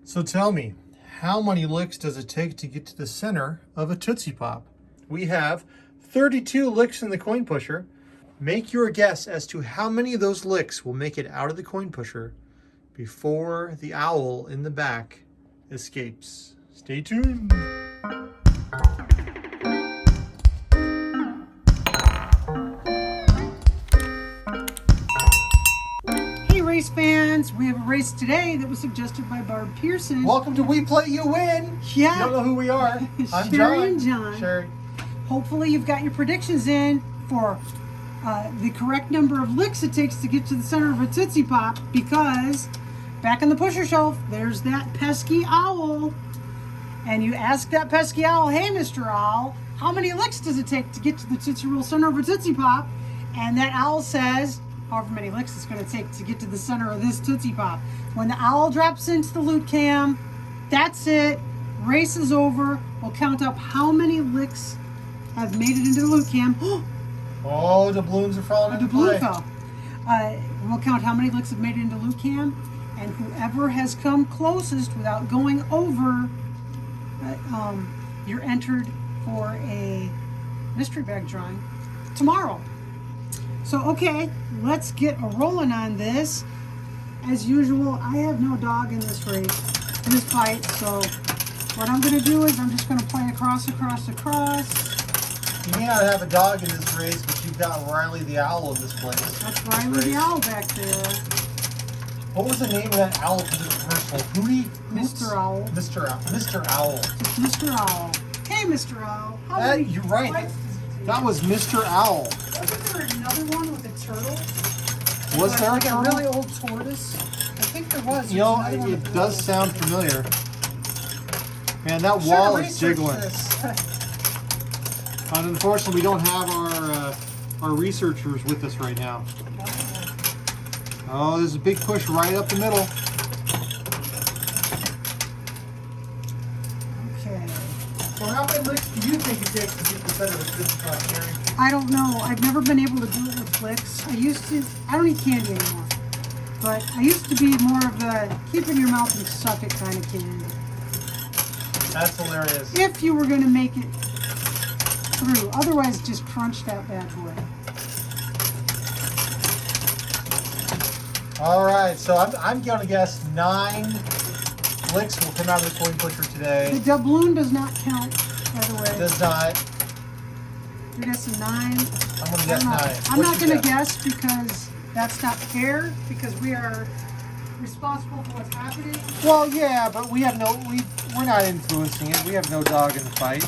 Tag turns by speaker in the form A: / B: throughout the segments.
A: So tell me, how many licks does it take to get to the center of a Tootsie Pop? We have 32 licks in the coin pusher. Make your guess as to how many of those licks will make it out of the coin pusher before the owl in the back escapes. Stay tuned.
B: Race fans, we have a race today that was suggested by Barb Pearson.
A: Welcome to We Play You Win.
B: Yeah.
A: You don't know who we are. I'm
B: Sherry
A: John.
B: and John.
A: Sherry.
B: Hopefully you've got your predictions in for the correct number of licks it takes to get to the center of a Tootsie Pop, because back on the pusher shelf, there's that pesky owl. And you ask that pesky owl, hey, Mr. Owl, how many licks does it take to get to the Tootsie Roll center of a Tootsie Pop? And that owl says, however many licks it's going to take to get to the center of this Tootsie Pop. When the owl drops into the loot cam, that's it. Race is over. We'll count up how many licks have made it into the loot cam.
A: Oh, the balloons are falling into play.
B: Fell. We'll count how many licks have made it into loot cam, and whoever has come closest without going over, you're entered for a mystery bag drawing tomorrow. So, okay, let's get a rolling on this. As usual, I have no dog in this race, in this fight, so what I'm going to do is I'm just going to play across.
A: You may not have a dog in this race, but you've got Riley the Owl in this place.
B: That's Riley the Owl back there.
A: What was the name of that owl for the commercial?
B: Mr. Owl.
A: Mr. Owl. Mr. Owl.
B: Just Mr. Owl. Hey, Mr. Owl.
A: You're right. That was Mr. Owl.
B: Wasn't there another one with a turtle?
A: Was there
B: like
A: a turtle?
B: A really old tortoise? I think there was.
A: You know, it does sound familiar. Man, that wall is jiggling. And unfortunately, we don't have our researchers with us right now. Oh, there's a big push right up the middle.
B: Okay.
A: So how many licks do you think it takes to get the center of a Tootsie Pop, Sherry?
B: I don't know. I've never been able to do it with flicks. I don't eat candy anymore. But I used to be more of a keep in your mouth and suck it kind of candy.
A: That's hilarious.
B: If you were going to make it through. Otherwise, just crunch that bad boy.
A: All right, so I'm going to guess 9 licks will come out of the coin pusher today.
B: The doubloon does not count, by the way.
A: It does not.
B: You're guessing 9.
A: I'm going to guess 9.
B: I'm not going to guess because that's not fair, because we are responsible for what's happening.
A: Well, yeah, but we're not influencing it. We have no dog in the fight.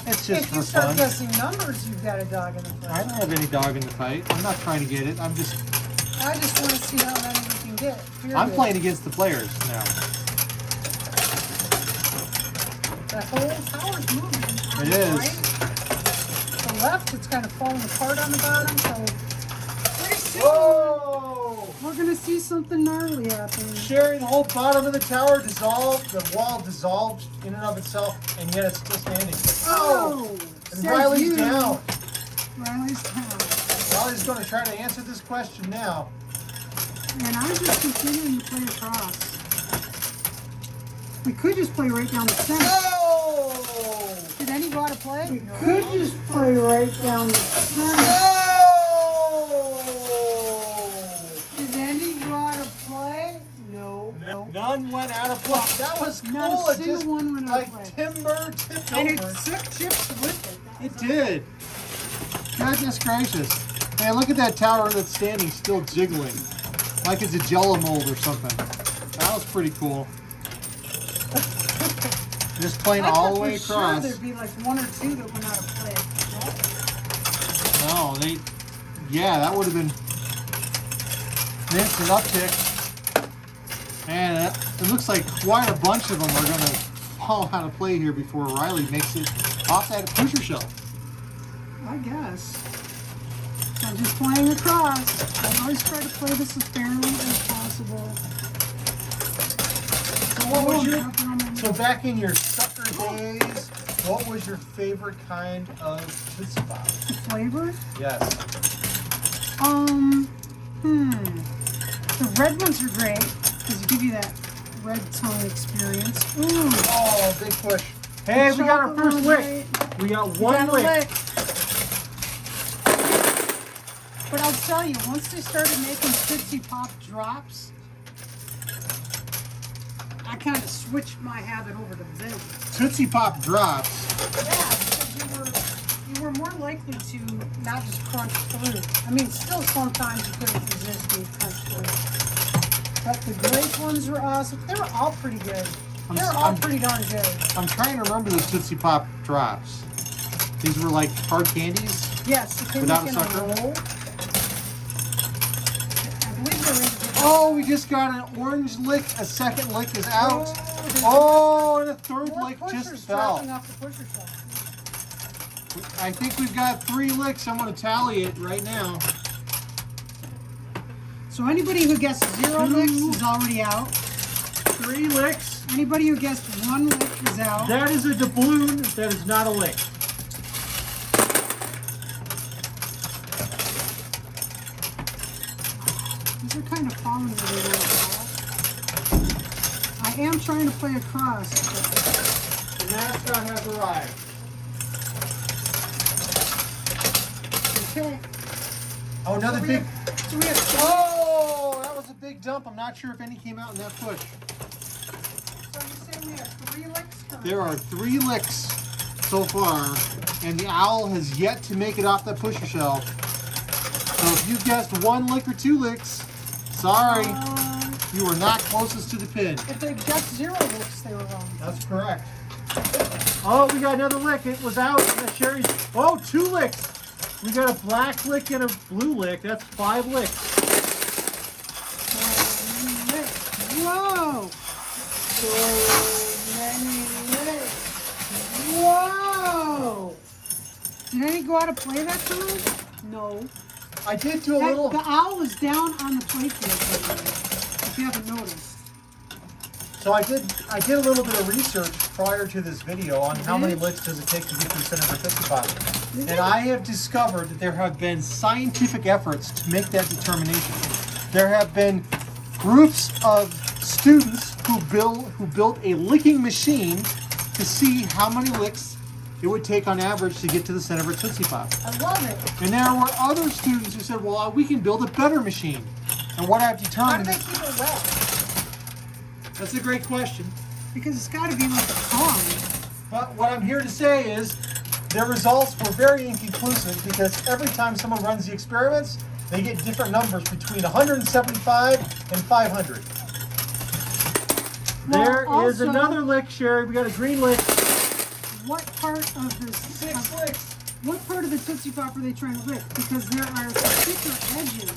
A: It's just
B: if
A: for
B: you start
A: fun.
B: guessing numbers, you've got a dog in the fight.
A: I don't have any dog in the fight. I'm not trying to get it.
B: I just want to see how many you can get. Period.
A: I'm playing against the players now.
B: The whole tower's moving.
A: It is.
B: Right, the left, it's kind of falling apart on the bottom, so
A: Whoa!
B: we're going to see something gnarly happening.
A: Sherry, the whole bottom of the tower dissolved. The wall dissolved in and of itself, and yet it's still standing.
B: Oh!
A: And Riley's down.
B: Riley's down.
A: Riley's going to try to answer this question now.
B: And I'm just continuing to play across. We could just play right down the center.
A: Oh!
B: Did any go out of play? We could just play right down the center.
A: Oh!
B: Did any go out of play? No.
A: None went out of play. That was cool.
B: Not a
A: It
B: single
A: just,
B: one went out of
A: like
B: play.
A: timber tipped
B: And it
A: over.
B: took chips with it.
A: It did. Goodness gracious. Man, look at that tower that's standing still jiggling. Like it's a jello mold or something. That was pretty cool. Just playing all the way across.
B: Sure there'd be like 1 or 2 that went out of play.
A: No, yeah, that would have been an instant uptick. And it looks like quite a bunch of them are going to fall out of play here before Riley makes it off that pusher shelf.
B: I guess. I'm just playing across. I always try to play this as fairly as possible.
A: So back in your sucker days, what was your favorite kind of Tootsie Pop?
B: The flavor?
A: Yes.
B: The red ones are great because they give you that red tongue experience. Ooh.
A: Oh, big push. Hey, we got our first lick. We got one lick.
B: But I'll tell you, once they started making Tootsie Pop drops, I kind of switched my habit over to them.
A: Tootsie Pop drops.
B: Yeah, because you were more likely to not just crunch through. I mean, still sometimes you couldn't resist being crunched through. But the grape ones were awesome. They were all pretty good. They were all pretty darn good.
A: I'm trying to remember the Tootsie Pop drops. These were like hard candies?
B: Yes, you can
A: Without
B: make
A: a
B: in
A: sucker?
B: a roll. I believe they're in.
A: Oh, we just got an orange lick. A second lick is out. Oh, and a third lick just fell.
B: Off the pusher shelf.
A: I think we've got 3 licks. I'm going to tally it right now.
B: So anybody who guessed 0 licks is already out.
A: 3 licks.
B: Anybody who guessed 1 lick is out.
A: That is a doubloon. That is not a lick.
B: These are kind of falling where they were. I am trying to play across.
A: The mascot has arrived.
B: Okay.
A: Oh, another big.
B: So we have
A: Oh, that was a big dump. I'm not sure if any came out in that push.
B: So you say we have 3 licks coming.
A: There are 3 licks so far, and the owl has yet to make it off that pusher shelf. So if you guessed 1 lick or 2 licks, sorry, you were not closest to the pin.
B: If they guessed 0 licks, they were wrong.
A: That's correct. Oh, we got another lick. It was out. Sherry's. Oh, 2 licks. We got a black lick and a blue lick. That's 5 licks.
B: Whoa! So many licks. Whoa! Did any go out of play that time? No.
A: I did do a little.
B: The owl is down on the play field, by the way, if you haven't noticed.
A: So I did a little bit of research prior to this video on how many licks does it take to get to the center of a Tootsie Pop. And I have discovered that there have been scientific efforts to make that determination. There have been groups of students who built a licking machine to see how many licks it would take on average to get to the center of a Tootsie Pop.
B: I love it.
A: And there were other students who said, well, we can build a better machine. And what I've
B: How do
A: determined...
B: they keep it wet?
A: That's a great question.
B: Because it's got to be like a pond.
A: But what I'm here to say is their results were very inconclusive because every time someone runs the experiments, they get different numbers between 175 and 500.
B: Well,
A: There is
B: also-
A: another lick, Sherry. We got a green lick.
B: What part of the
A: 6 licks.
B: What part of the Tootsie Pop are they trying to lick? Because there are thicker edges.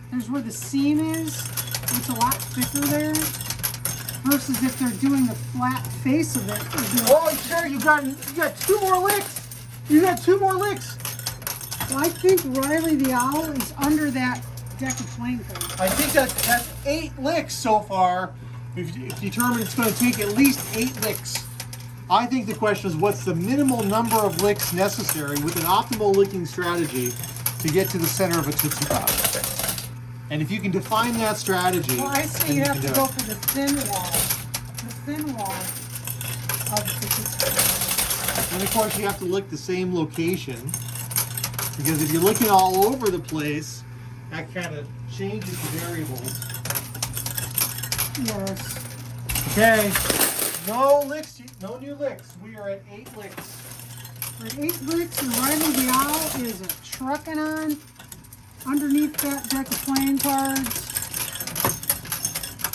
B: There's where the seam is. It's a lot thicker there. Versus if they're doing the flat face of it.
A: Oh, Sherry, you got 2 more licks. You got 2 more licks.
B: Well, I think Riley the Owl is under that deck of playing cards.
A: I think that's 8 licks so far. We've determined it's going to take at least 8 licks. I think the question is what's the minimal number of licks necessary with an optimal licking strategy to get to the center of a Tootsie Pop. And if you can define that strategy,
B: Well, I say
A: then
B: you have
A: can
B: to
A: do
B: go
A: it.
B: for the thin wall. The thin wall of the Tootsie Pop.
A: And of course you have to lick the same location because if you're licking all over the place, that kind of changes the variables.
B: Yes.
A: Okay, no licks, no new licks. We are at 8 licks.
B: We're at 8 licks and Riley the Owl is a trucking on underneath that deck of playing cards.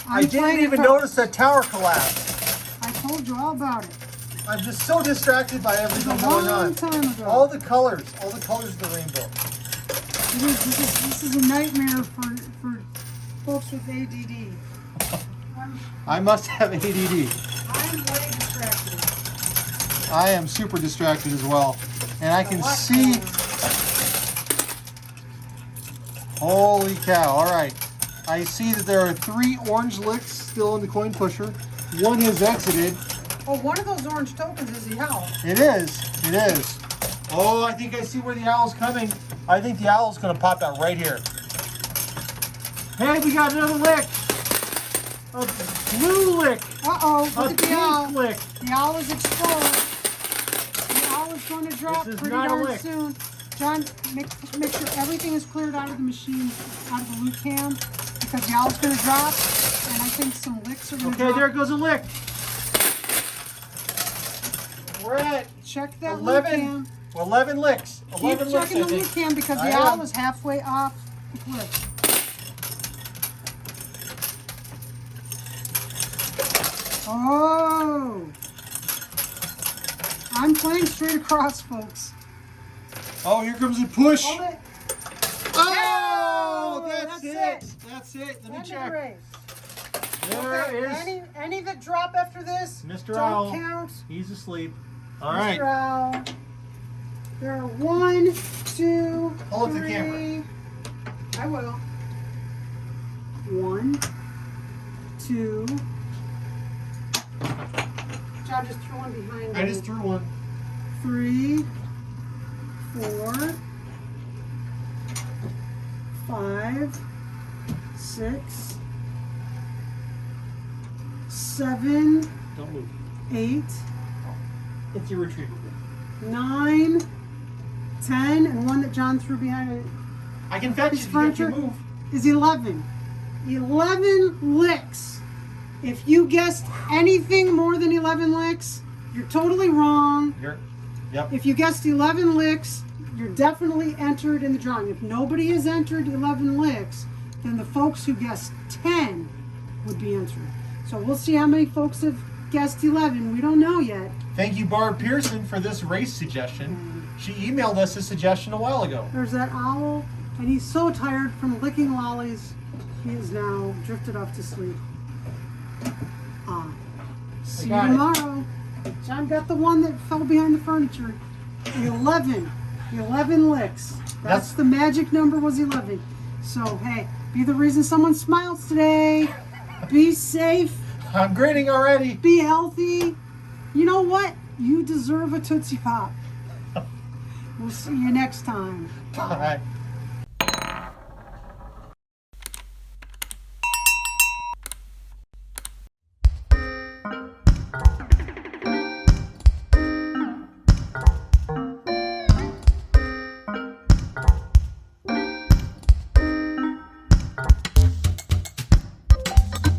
A: I didn't even notice that tower collapse.
B: I told you all about it.
A: I'm just so distracted by everything
B: A
A: going
B: long
A: on.
B: time ago.
A: All the colors of the rainbow.
B: This is a nightmare for folks with ADD.
A: I must have ADD.
B: I'm way distracted.
A: I am super distracted as well. And I can
B: What?
A: see, holy cow, all right. I see that there are 3 orange licks still in the coin pusher. 1 has exited.
B: Oh, one of those orange tokens is the owl.
A: It is. Oh, I think I see where the owl's coming. I think the owl's gonna pop out right here. Hey, we got another lick. A blue lick.
B: Uh-oh,
A: A
B: look at the owl.
A: pink lick.
B: The owl is exposed. The owl is going to drop
A: This is
B: pretty
A: not a
B: darn
A: lick.
B: soon. John, make sure everything is cleared out of the machine, out of the loot cam, because the owl's going to drop, and I think some licks are going to drop.
A: Okay, there goes a lick. We're at
B: Check that loot
A: 11.
B: cam.
A: 11 licks. 11
B: Keep
A: licks,
B: checking
A: I
B: the
A: think.
B: loot cam because the
A: I
B: owl
A: am.
B: is halfway off the cliff. Oh! I'm playing straight across, folks.
A: Oh, here comes the push.
B: Hold it.
A: Oh,
B: Oh,
A: that's
B: that's
A: it. That's it. Let me
B: End of the
A: check.
B: race.
A: There
B: Okay,
A: is
B: any that drop after this
A: Mr.
B: don't
A: Owl.
B: count.
A: He's asleep. All
B: Mr.
A: right.
B: Owl. There are 1, 2,
A: Hold the
B: 3.
A: camera.
B: I will. 1, 2. John just threw one behind
A: I
B: me.
A: just threw one.
B: 3, 4, 5, 6, 7,
A: Don't move.
B: 8,
A: It's your retriever.
B: 9, 10, and one that John threw behind it
A: I can fetch
B: His
A: it if you
B: furniture?
A: move.
B: is 11. 11 licks. If you guessed anything more than 11 licks, you're totally wrong.
A: Yep.
B: If you guessed 11 licks, you're definitely entered in the drawing. If nobody has entered 11 licks, then the folks who guessed 10 would be entered. So we'll see how many folks have guessed 11. We don't know yet.
A: Thank you, Barb Pearson, for this race suggestion. She emailed us a suggestion a while ago.
B: There's that owl, and he's so tired from licking lollies, he is now drifted off to sleep. See you
A: got it.
B: tomorrow. John got the one that fell behind the furniture. 11. 11 licks. That's the magic number was 11. So, hey, be the reason someone smiles today. Be safe.
A: I'm grinning already.
B: Be healthy. You know what? You deserve a Tootsie Pop. We'll see you next time.
A: Bye.